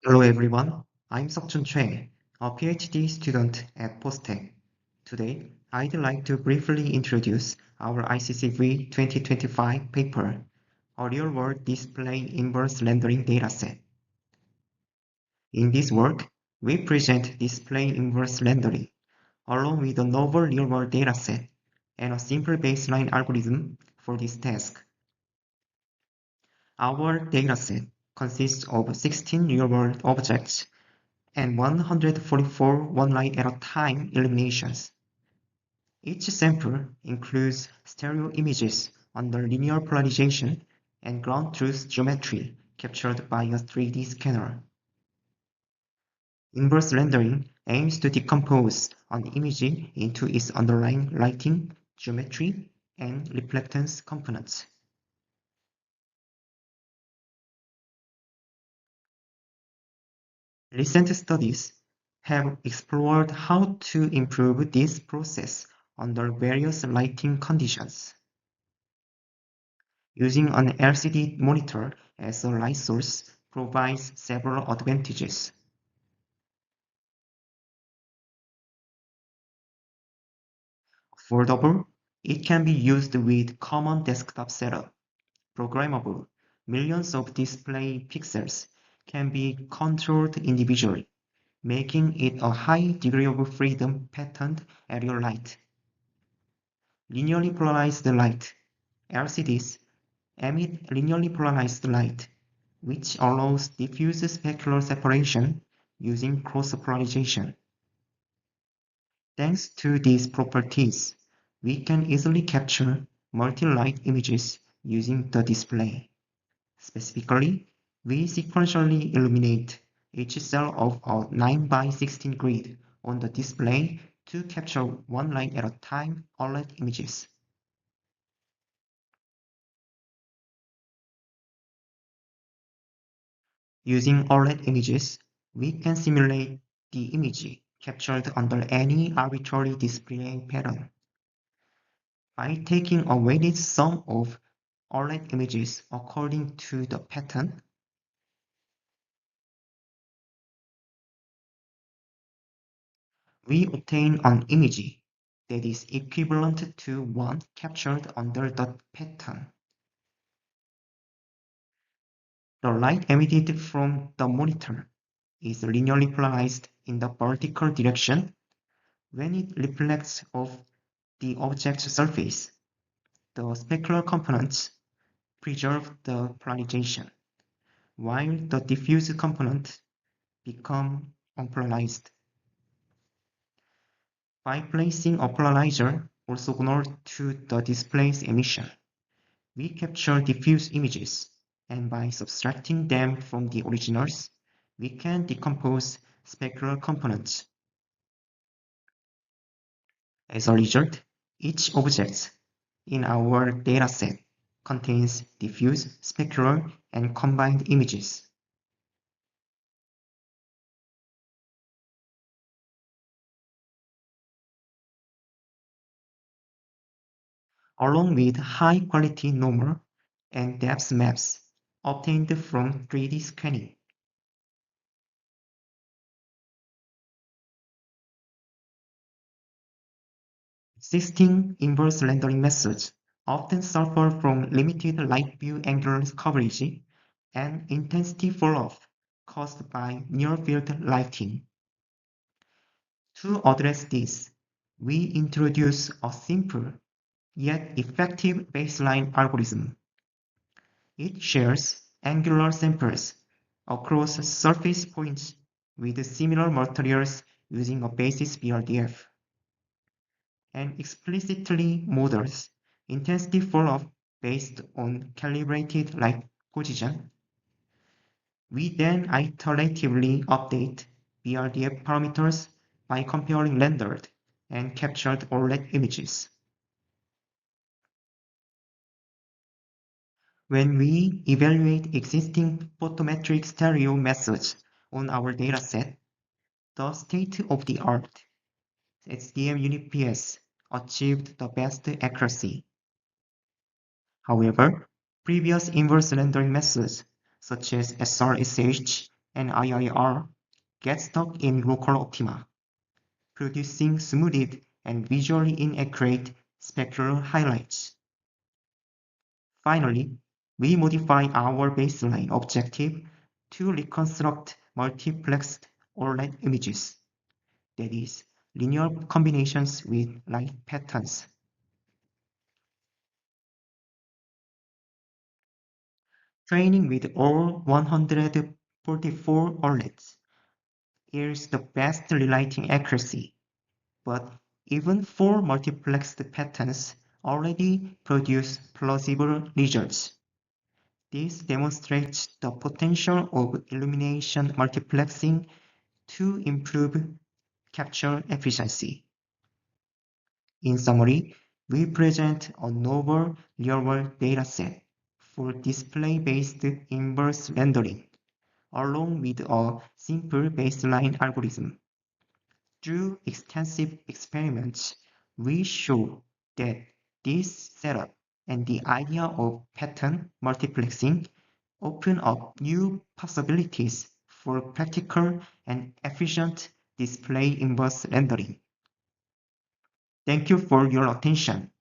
Hello everyone, I'm Seokjun Choi, a PhD student at Postech. Today, I'd like to briefly introduce our ICCV 2025 paper, a real-world display inverse rendering dataset. In this work, we present display inverse rendering, along with a novel real-world dataset and a simple baseline algorithm for this task. Our dataset consists of 16 real-world objects and 144 one-line-at-a-time eliminations. Each sample includes stereo images under linear polarization and ground truth geometry captured by a 3D scanner. Inverse rendering aims to decompose an image into its underlying lighting, geometry, and reflectance components. Recent studies have explored how to improve this process under various lighting conditions. Using an LCD monitor as a light source provides several advantages. Affordable, it can be used with common desktop setup. Programmable, millions of display pixels can be controlled individually, making it a high degree of freedom patterned area light. Linearly polarized light, LCDs, emit linearly polarized light, which allows diffuse specular separation using cross-polarization. Thanks to these properties, we can easily capture multi-light images using the display. Specifically, we sequentially illuminate each cell of a 9 by 16 grid on the display to capture one light at a time OLAT images. Using OLAT images, we can simulate the image captured under any arbitrary display pattern. By taking a weighted sum of OLAT images according to the pattern, we obtain an image that is equivalent to one captured under the pattern. The light emitted from the monitor is linearly polarized in the vertical direction when it reflects off the object's surface. The specular components preserve the polarization, while the diffuse component become unpolarized. By placing a polarizer orthogonal to the display's emission, we capture diffuse images, and by subtracting them from the originals, we can decompose specular components. As a result, each object in our dataset contains diffuse, specular, and combined images. Along with high-quality normal and depth maps obtained from 3D scanning. Existing inverse rendering methods often suffer from limited light view angular coverage and intensity fall-off caused by near-field lighting. To address this, we introduce a simple yet effective baseline algorithm. It shares angular samples across surface points with similar materials using a basis BRDF, and explicitly models intensity fall-off based on calibrated light position. We then iteratively update BRDF parameters by comparing rendered and captured OLAT images. When we evaluate existing photometric stereo methods on our dataset, the state-of-the-art SDM UniPS achieved the best accuracy. However, previous inverse rendering methods such as SRSH and IIR get stuck in local optima, producing smoothed and visually inaccurate specular highlights. Finally, we modify our baseline objective to reconstruct multiplexed OLAT images, that is, linear combinations with light patterns. Training with all 144 OLATs yields the best relighting accuracy, but even 4 multiplexed patterns already produce plausible results. This demonstrates the potential of illumination multiplexing to improve capture efficiency. In summary, we present a novel real-world dataset for display-based inverse rendering, along with a simple baseline algorithm. Through extensive experiments, we show that this setup and the idea of pattern multiplexing open up new possibilities for practical and efficient display inverse rendering. Thank you for your attention.